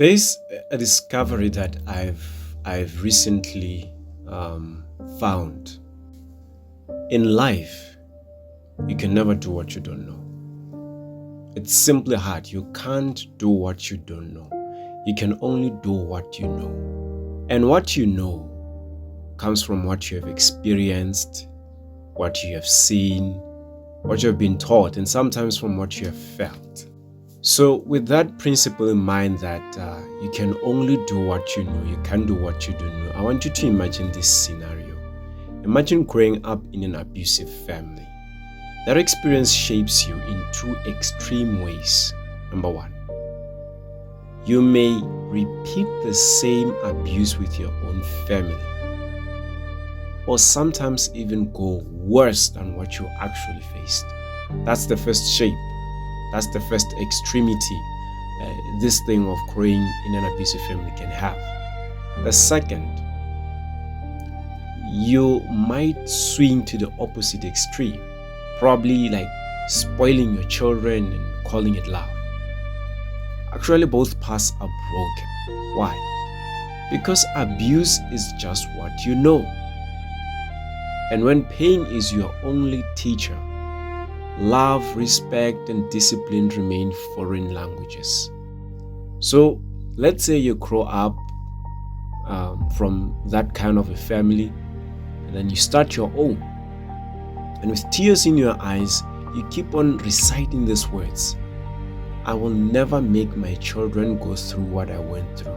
There's a discovery that I've recently found. In life, you can never do what you don't know. It's simply hard. You can't do what you don't know. You can only do what you know. And what you know comes from what you have experienced, what you have seen, what you have been taught, and sometimes from what you have felt. So, with that principle in mind that you can only do what you know, you can't do what you don't know, I want you to imagine this scenario. Imagine growing up in an abusive family. That experience shapes you in two extreme ways. Number one, you may repeat the same abuse with your own family, or sometimes even go worse than what you actually faced. That's the first shape. That's the first extremity this thing of growing in an abusive family can have. The second, you might swing to the opposite extreme, probably like spoiling your children and calling it love. Actually, both paths are broken. Why? Because abuse is just what you know. And when pain is your only teacher, love, respect, and discipline remain foreign languages. So let's say you grow up from that kind of a family, and then you start your own. And with tears in your eyes, you keep on reciting these words. I will never make my children go through what I went through.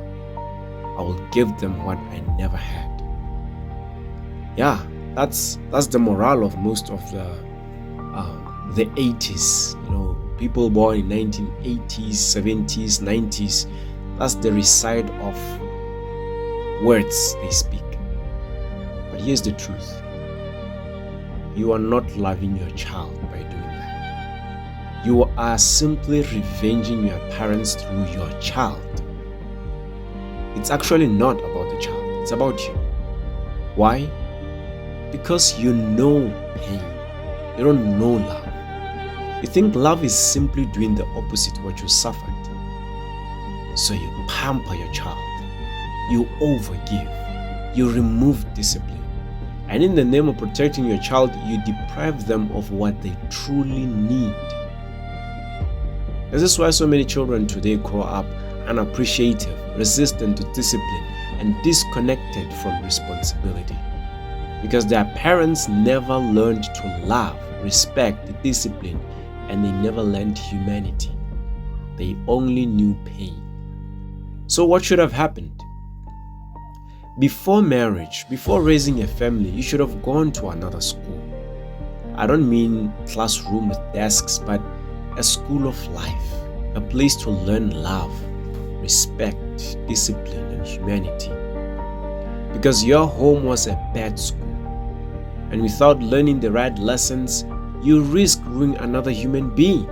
I will give them what I never had. Yeah, that's the morale of most of the 80s, people born in 1980s, 70s, 90s. That's the reside of words they speak. But here's the truth. You are not loving your child by doing that. You are simply revenging your parents through your child. It's actually not about the child, it's about you. Why? Because you know pain. You don't know love. You think love is simply doing the opposite of what you suffered. So you pamper your child. You overgive. You remove discipline. And in the name of protecting your child, you deprive them of what they truly need. This is why so many children today grow up unappreciative, resistant to discipline, and disconnected from responsibility. Because their parents never learned to love, respect, discipline, and they never learned humanity. They only knew pain. So what should have happened? Before marriage, before raising a family, you should have gone to another school. I don't mean classroom with desks, but a school of life, a place to learn love, respect, discipline, and humanity. Because your home was a bad school. And without learning the right lessons, you risk ruining another human being,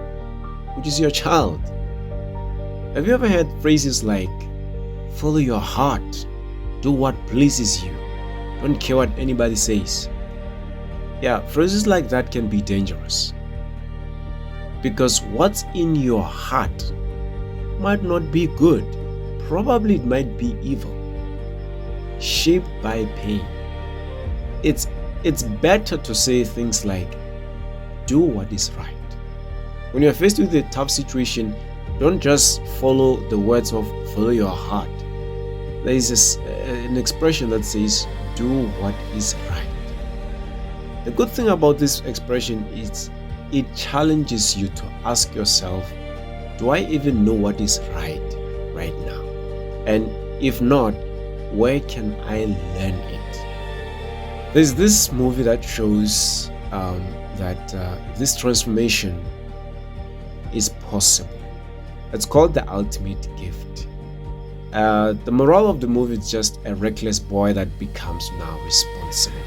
which is your child. Have you ever heard phrases like, follow your heart, do what pleases you, don't care what anybody says? Yeah, phrases like that can be dangerous. Because what's in your heart might not be good. Probably it might be evil, shaped by pain. It's better to say things like, do what is right. When you're faced with a tough situation, don't just follow the words of follow your heart. There is an expression that says, do what is right. The good thing about this expression is it challenges you to ask yourself, do I even know what is right now? And if not, where can I learn it? There's this movie that shows that this transformation is possible. It's called The Ultimate Gift. The moral of the movie is just a reckless boy that becomes now responsible.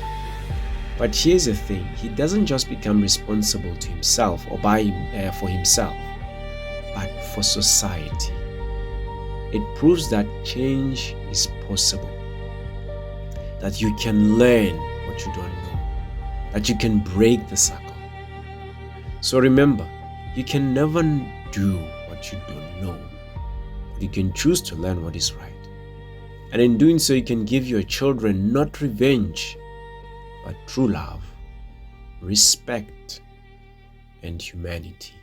But here's the thing, he doesn't just become responsible to himself or for himself, but for society. It proves that change is possible, that you can learn what you don't know, that you can break the cycle. So remember, you can never do what you don't know. but you can choose to learn what is right. And in doing so, you can give your children not revenge, but true love, respect, and humanity.